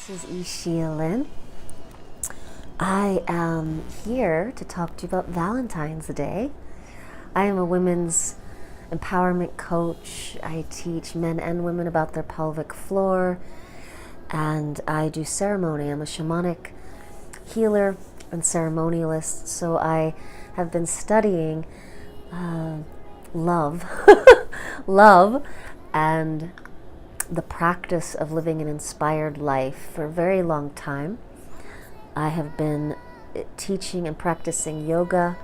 This is Ishilin. I am here to talk to you about Valentine's Day. I am a women's empowerment coach. I teach men and women about their pelvic floor, and I do ceremony. I'm a shamanic healer and ceremonialist, so I have been studying love, love, and the practice of living an inspired life for a very long time. I have been teaching and practicing yoga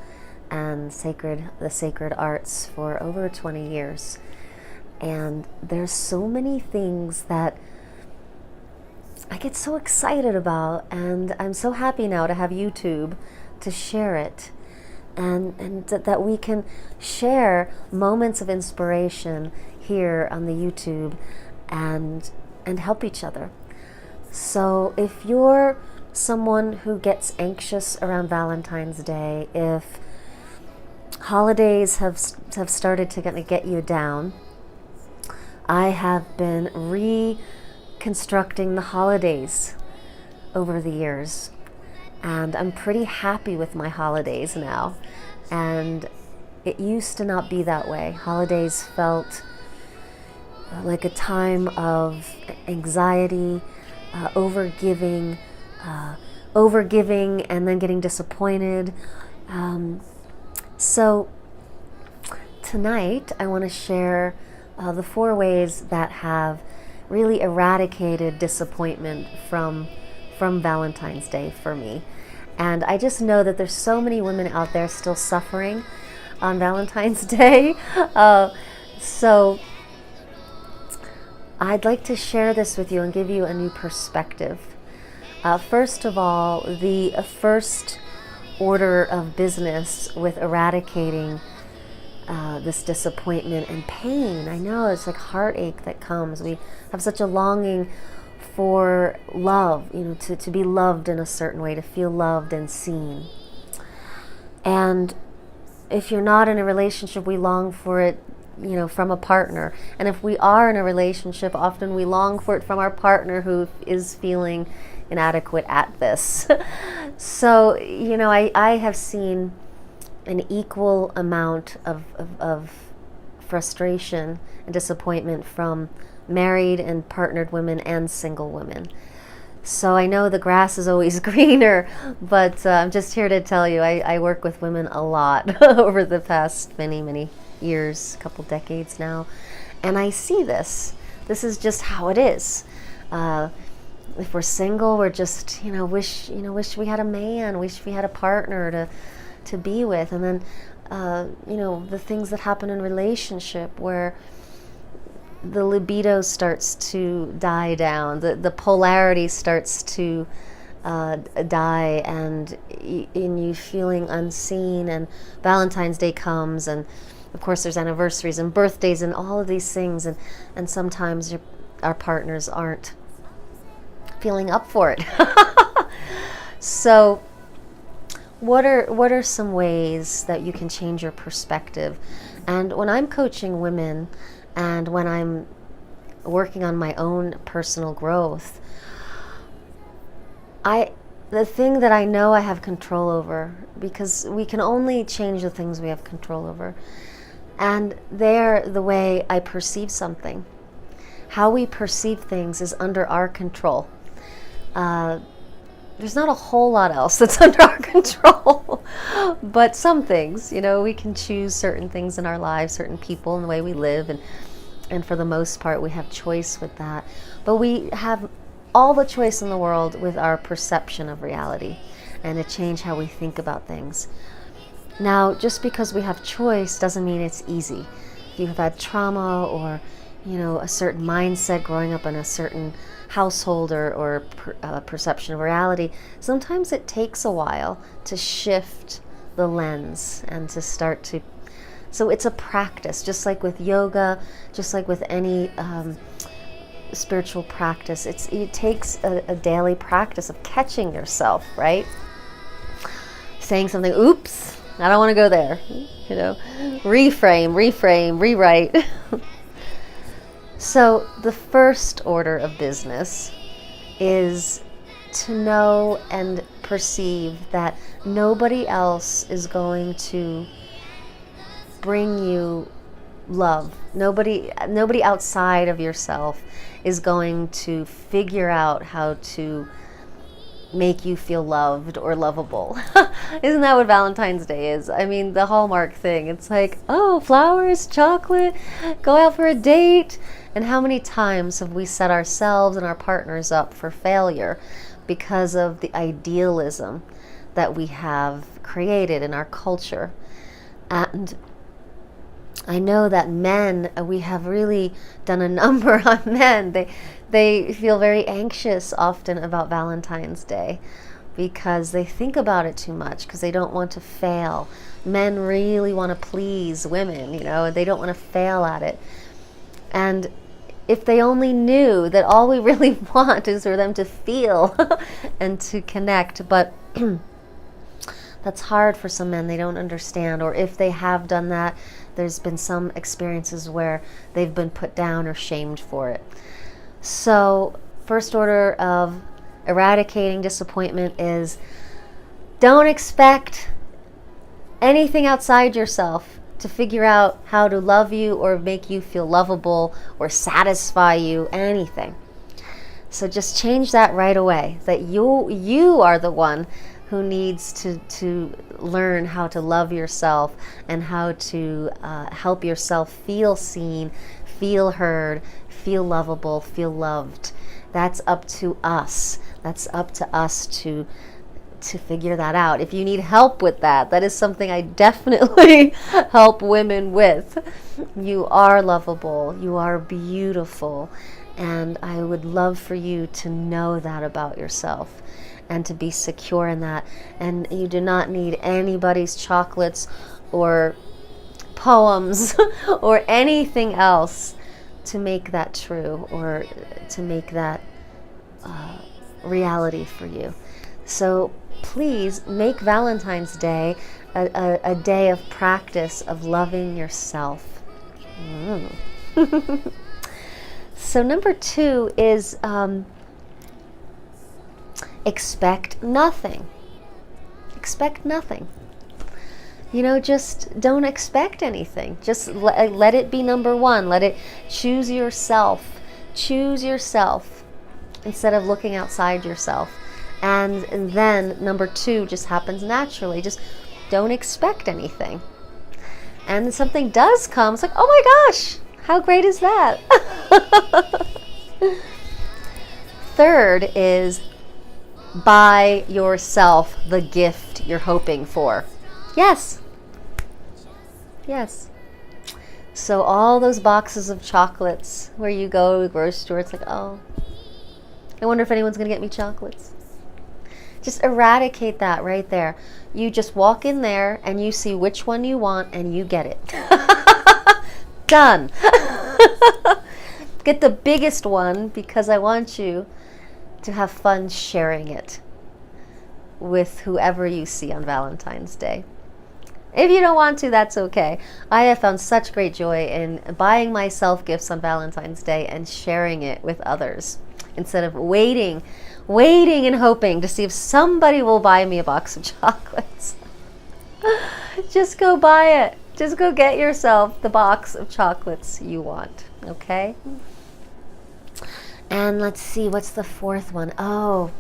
and the sacred arts for over 20 years. And there's so many things that I get so excited about, and I'm so happy now to have YouTube to share it, and that we can share moments of inspiration here on the YouTube and help each other. So if you're someone who gets anxious around Valentine's Day, if holidays have started to get you down, I have been reconstructing the holidays over the years, and I'm pretty happy with my holidays now. And it used to not be that way. Holidays felt like a time of anxiety, overgiving, and then getting disappointed. So tonight I want to share the 4 ways that have really eradicated disappointment from Valentine's Day for me. And I just know that there's so many women out there still suffering on Valentine's Day. So I'd like to share this with you and give you a new perspective. First of all, the first order of business with eradicating this disappointment and pain. I know it's like heartache that comes. We have such a longing for love, to be loved in a certain way, to feel loved and seen. And if you're not in a relationship, we long for it from a partner. And if we are in a relationship, often we long for it from our partner who is feeling inadequate at this. So, I have seen an equal amount of frustration and disappointment from married and partnered women and single women. So I know the grass is always greener, but I'm just here to tell you, I work with women a lot over the past many years, couple decades now, and I see this. This is just how it is. If we're single, we're just wish we had a man, wish we had a partner to be with, and then the things that happen in relationship where the libido starts to die down, the polarity starts to die, and in you feeling unseen, and Valentine's Day comes, and of course there's anniversaries and birthdays and all of these things, and sometimes our partners aren't feeling up for it. So what are some ways that you can change your perspective? And when I'm coaching women and when I'm working on my own personal growth, the thing that I know I have control over, because we can only change the things we have control over, and they're the way I perceive something. How we perceive things is under our control. There's not a whole lot else that's under our control, but some things, we can choose certain things in our lives, certain people and the way we live, and for the most part we have choice with that. But we have all the choice in the world with our perception of reality, and to change how we think about things. Now, just because we have choice doesn't mean it's easy. If you've had trauma or a certain mindset growing up in a certain household or perception of reality, sometimes it takes a while to shift the lens and to start to. So it's a practice, just like with yoga, just like with any spiritual practice. It takes a daily practice of catching yourself, right? Saying something, oops, I don't want to go there. Reframe, rewrite. So the first order of business is to know and perceive that nobody else is going to bring you love. Nobody outside of yourself is going to figure out how to make you feel loved or lovable. Isn't that what Valentine's Day is? I mean, the Hallmark thing. It's like, oh, flowers, chocolate, go out for a date. And how many times have we set ourselves and our partners up for failure because of the idealism that we have created in our culture? And I know that men, we have really done a number on men. They feel very anxious often about Valentine's Day because they think about it too much, because they don't want to fail. Men really want to please women, they don't want to fail at it. And if they only knew that all we really want is for them to feel and to connect, but that's hard for some men. They don't understand. Or if they have done that, there's been some experiences where they've been put down or shamed for it. So, first order of eradicating disappointment is don't expect anything outside yourself to figure out how to love you or make you feel lovable or satisfy you, anything. So just change that right away, that you are the one who needs to learn how to love yourself and how to help yourself feel seen, feel heard, feel lovable, feel loved. That's up to us. That's up to us to figure that out. If you need help with that, that is something I definitely help women with. You are lovable. You are beautiful. And I would love for you to know that about yourself and to be secure in that. And you do not need anybody's chocolates or poems or anything else to make that true or to make that reality for you. So please make Valentine's Day a day of practice of loving yourself. So number 2 is expect nothing. Expect nothing. Just don't expect anything. Just let it be number 1. Let it choose yourself. Choose yourself instead of looking outside yourself. And then number 2 just happens naturally. Just don't expect anything. And something does come. It's like, oh my gosh, how great is that? Third is buy yourself the gift you're hoping for. Yes. Yes. So all those boxes of chocolates where you go to the grocery store, it's like, oh, I wonder if anyone's going to get me chocolates. Just eradicate that right there. You just walk in there and you see which one you want and you get it. Done. Get the biggest one because I want you to have fun sharing it with whoever you see on Valentine's Day. If you don't want to, that's okay. I have found such great joy in buying myself gifts on Valentine's Day and sharing it with others instead of waiting and hoping to see if somebody will buy me a box of chocolates. Just go buy it. Just go get yourself the box of chocolates you want, okay? And let's see, what's the 4th one? Oh,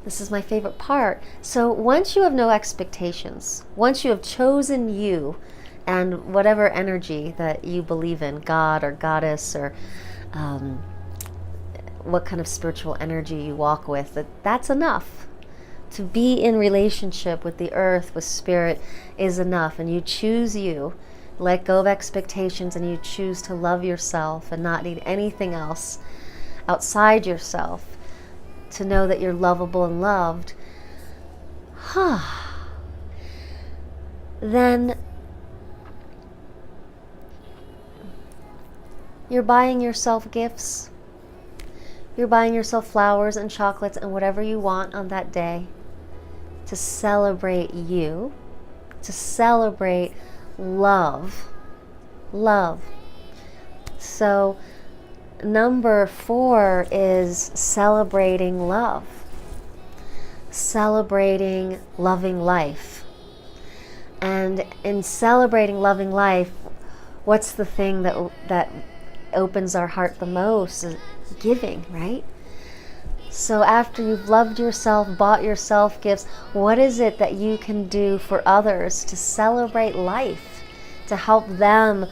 this is my favorite part. So once you have no expectations, once you have chosen you and whatever energy that you believe in, God or Goddess or what kind of spiritual energy you walk with, that's enough. To be in relationship with the earth, with spirit, is enough. And you choose you, let go of expectations, and you choose to love yourself and not need anything else outside yourself to know that you're lovable and loved. Then you're buying yourself gifts. You're buying yourself flowers and chocolates and whatever you want on that day to celebrate you, to celebrate love. Love. So number 4 is celebrating love, celebrating loving life. And in celebrating loving life, what's the thing that opens our heart the most? Is giving, right? So after you've loved yourself, bought yourself gifts, what is it that you can do for others to celebrate life, to help them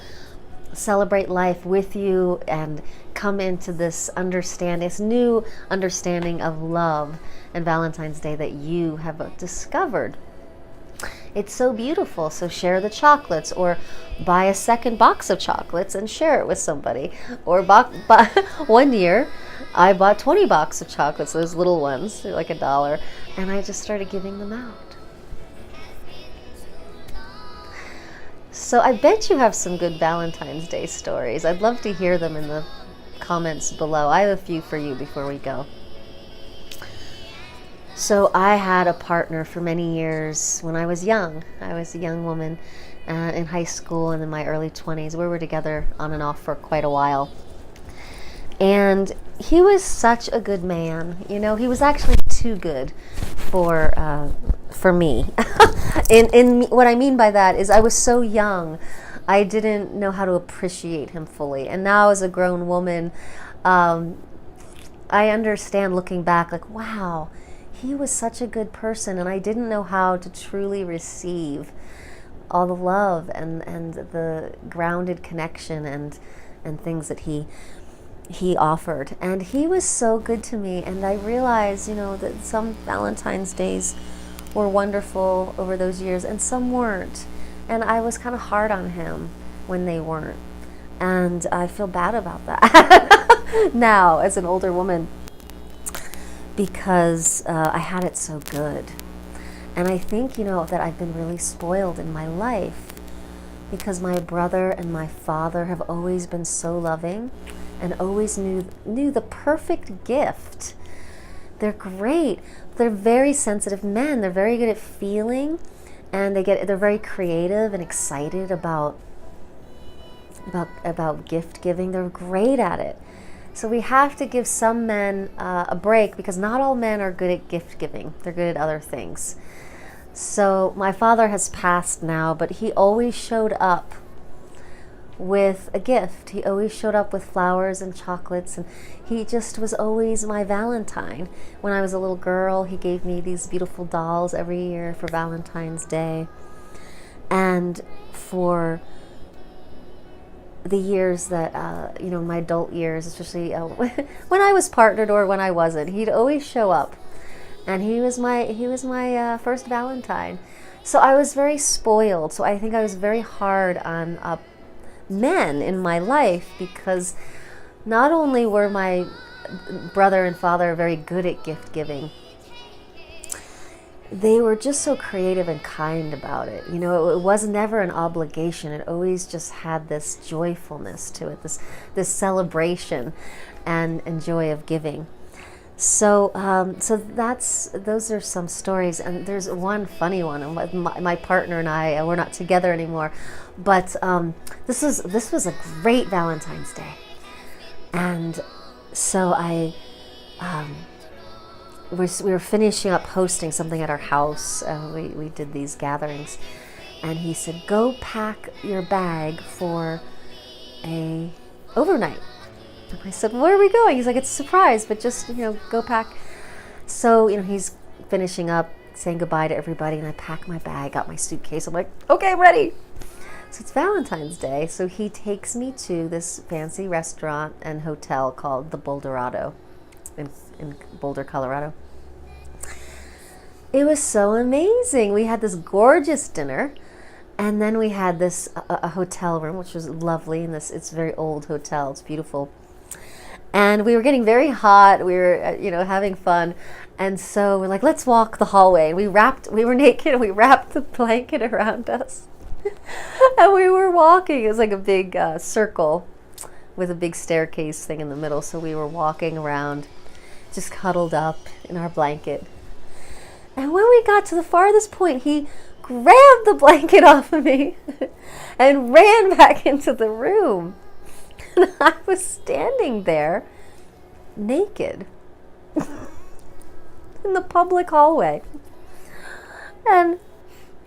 celebrate life with you and come into this understanding, this new understanding of love and Valentine's Day that you have discovered? It's so beautiful. So share the chocolates, or buy a second box of chocolates and share it with somebody. Or one year I bought 20 boxes of chocolates, those little ones, they're like $1, and I just started giving them out. So I bet you have some good Valentine's Day stories. I'd love to hear them in the comments below. I have a few for you before we go. So I had a partner for many years when I was young. I was a young woman in high school and in my early 20s. We were together on and off for quite a while. And he was such a good man. You know, he was actually too good for me. In what I mean by that is I was so young, I didn't know how to appreciate him fully. And now as a grown woman, I understand looking back, like, wow, he was such a good person, and I didn't know how to truly receive all the love and the grounded connection and things that he offered. And he was so good to me, and I realized, you know, that some Valentine's Days were wonderful over those years and some weren't. And I was kind of hard on him when they weren't. And I feel bad about that now as an older woman, because I had it so good. And I think, you know, that I've been really spoiled in my life because my brother and my father have always been so loving and always knew the perfect gift. They're great. They're very sensitive men. They're very good at feeling, and they're very creative and excited about gift giving. They're great at it. So we have to give some men a break, because not all men are good at gift giving. They're good at other things. So my father has passed now, but he always showed up with a gift. He always showed up with flowers and chocolates, and he just was always my Valentine. When I was a little girl, he gave me these beautiful dolls every year for Valentine's Day. And for the years that, you know, my adult years, especially when I was partnered or when I wasn't, he'd always show up. And he was my first Valentine. So I was very spoiled. So I think I was very hard on men in my life, because not only were my brother and father very good at gift giving, they were just so creative and kind about it. You know, it was never an obligation. It always just had this joyfulness to it, this celebration and joy of giving. So those are some stories, and there's one funny one. My partner and I, we're not together anymore, but this was a great Valentine's Day, and so we were finishing up hosting something at our house. We did these gatherings, and he said, "Go pack your bag for a overnight." And I said, "Where are we going?" He's like, "It's a surprise, but just, you know, go pack." So, you know, he's finishing up, saying goodbye to everybody, and I pack my bag, got my suitcase. I'm like, "Okay, I'm ready." So it's Valentine's Day, so he takes me to this fancy restaurant and hotel called the Boulderado in Boulder, Colorado. It was so amazing. We had this gorgeous dinner, and then we had this a hotel room, which was lovely, and it's a very old hotel. It's beautiful. And we were getting very hot. We were, you know, having fun. And so we're like, let's walk the hallway. And we were naked, and we wrapped the blanket around us. And we were walking. It was like a big circle with a big staircase thing in the middle. So we were walking around, just cuddled up in our blanket. And when we got to the farthest point, he grabbed the blanket off of me and ran back into the room. And I was standing there naked in the public hallway. And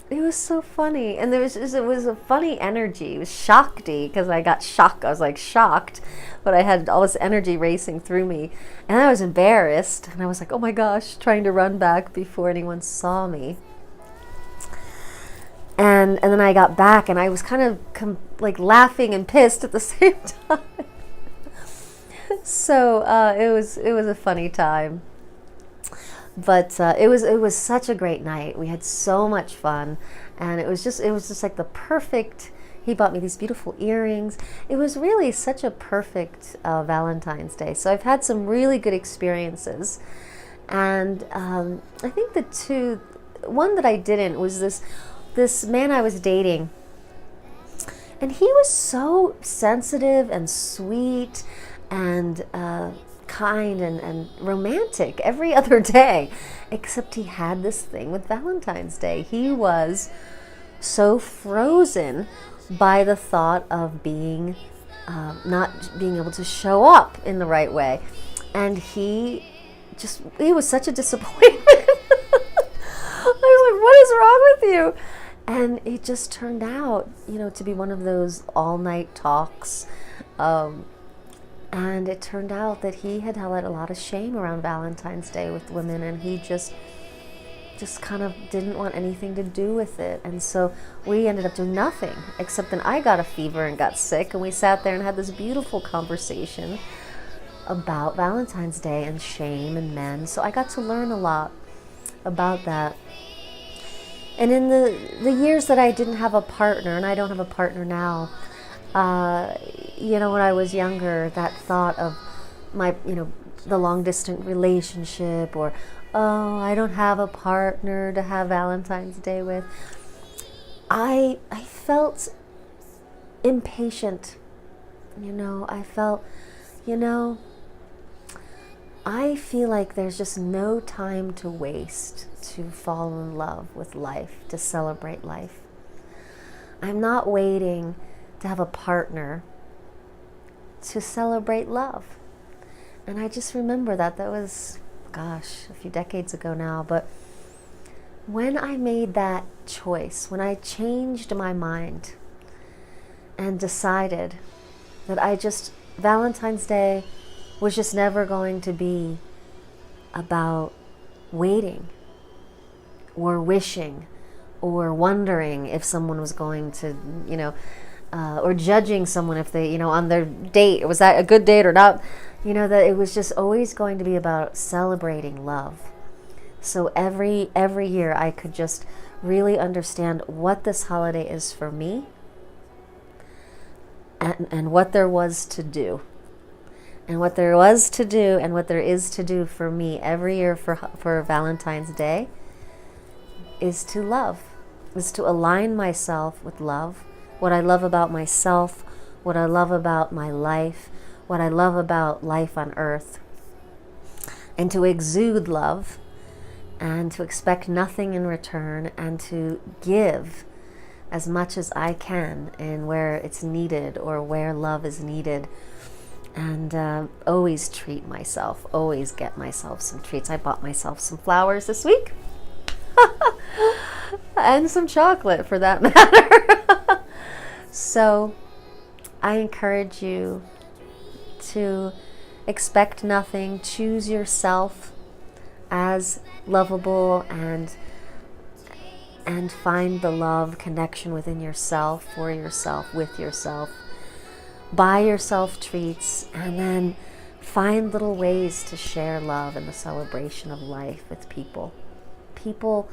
it was so funny. And it was a funny energy. It was shockedy because I got shocked. I was like shocked, but I had all this energy racing through me. And I was embarrassed. And I was like, oh my gosh, trying to run back before anyone saw me. And then I got back and I was kind of like laughing and pissed at the same time. So it was a funny time. But it was such a great night. We had so much fun, and it was just like the perfect. He bought me these beautiful earrings. It was really such a perfect Valentine's Day. So I've had some really good experiences, and I think one that I didn't was this man I was dating, and he was so sensitive and sweet and kind and romantic every other day, except he had this thing with Valentine's Day. He was so frozen by the thought of being not being able to show up in the right way, and he was such a disappointment. I was like, what is wrong with you? And it just turned out, to be one of those all-night talks. And it turned out that he had had a lot of shame around Valentine's Day with women, and he just kind of didn't want anything to do with it. And so we ended up doing nothing, except then I got a fever and got sick, and we sat there and had this beautiful conversation about Valentine's Day and shame and men. So I got to learn a lot about that. And in the years that I didn't have a partner, and I don't have a partner now, when I was younger, that thought of my, the long distance relationship, or, oh, I don't have a partner to have Valentine's Day with, I felt impatient. I felt, I feel like there's just no time to waste to fall in love with life, to celebrate life. I'm not waiting to have a partner to celebrate love. And I just remember that was, gosh, a few decades ago now, but when I made that choice, when I changed my mind and decided that Valentine's Day was just never going to be about waiting or wishing or wondering if someone was going to, or judging someone if they, on their date, was that a good date or not? That it was just always going to be about celebrating love. So every year I could just really understand what this holiday is for me, and what there was to do. And what there was to do and what there is to do for me every year for Valentine's Day is to love, is to align myself with love, what I love about myself, what I love about my life, what I love about life on earth, and to exude love and to expect nothing in return, and to give as much as I can and where it's needed or where love is needed. And always treat myself, always get myself some treats. I bought myself some flowers this week. And some chocolate, for that matter. So I encourage you to expect nothing. Choose yourself as lovable, and find the love connection within yourself, for yourself, with yourself. Buy yourself treats, and then find little ways to share love and the celebration of life with people. People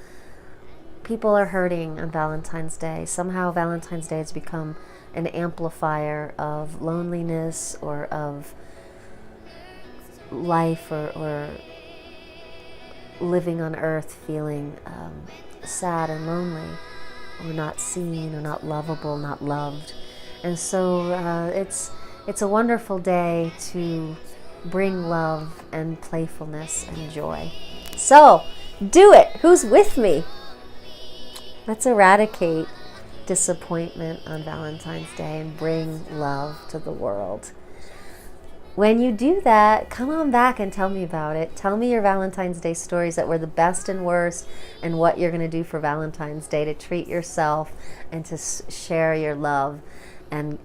are hurting on Valentine's Day. Somehow Valentine's Day has become an amplifier of loneliness, or of life, or living on earth feeling sad and lonely, or not seen, or not lovable, not loved. And so it's a wonderful day to bring love and playfulness and joy. So do it. Who's with me? Let's eradicate disappointment on Valentine's Day and bring love to the world. When you do that, come on back and tell me about it. Tell me your Valentine's Day stories that were the best and worst, and what you're going to do for Valentine's Day to treat yourself and to share your love and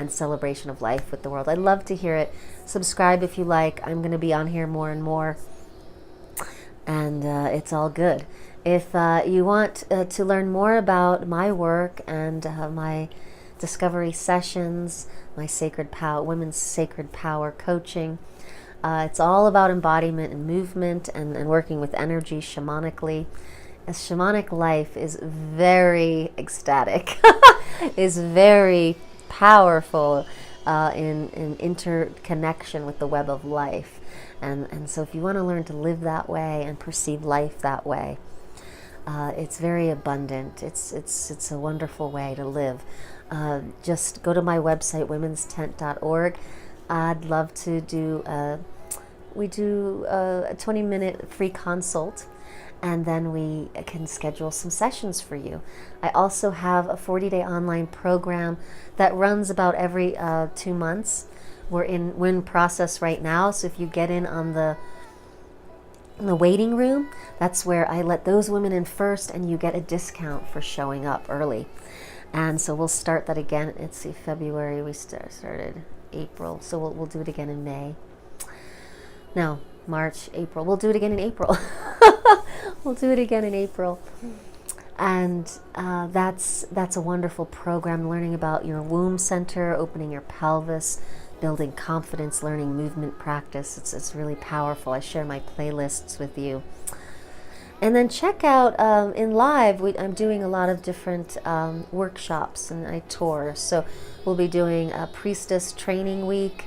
celebration of life with the world. I'd love to hear it. Subscribe if you like. I'm going to be on here more and more, and it's all good. If you want to learn more about my work and my discovery sessions, my women's sacred power coaching, it's all about embodiment and movement and working with energy shamanically. A shamanic life is very ecstatic, is very powerful in interconnection with the web of life. And so if you want to learn to live that way and perceive life that way, it's very abundant. It's a wonderful way to live. Just go to my website, womenstent.org. I'd love to do a 20-minute free consult, and then we can schedule some sessions for you. I also have a 40-day online program that runs about every 2 months. We're in process right now, so if you get in on the waiting room, that's where I let those women in first, and you get a discount for showing up early. And so we'll start that again. Let's see, February, we started April, so we'll do it again in May. No, March, April. We'll do it again in April. We'll do it again in April. And that's a wonderful program, learning about your womb center, opening your pelvis, building confidence, learning movement practice. It's really powerful. I share my playlists with you. And then check out in live, I'm doing a lot of different workshops, and I tour. So we'll be doing a priestess training week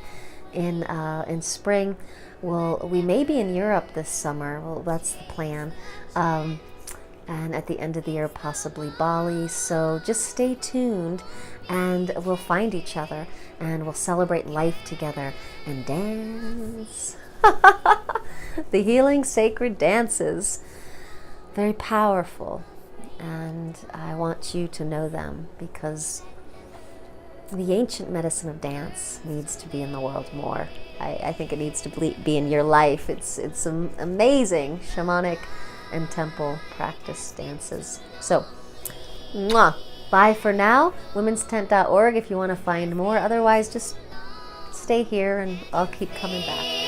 in spring. We may be in Europe this summer. Well, that's the plan. And at the end of the year, possibly Bali. So just stay tuned, and we'll find each other, and we'll celebrate life together and dance. The healing sacred dances. Very powerful, and I want you to know them, because the ancient medicine of dance needs to be in the world more. I think it needs to be in your life. It's amazing shamanic and temple practice dances. So, mwah, bye for now. womenstent.org if you want to find more. Otherwise, just stay here, and I'll keep coming back.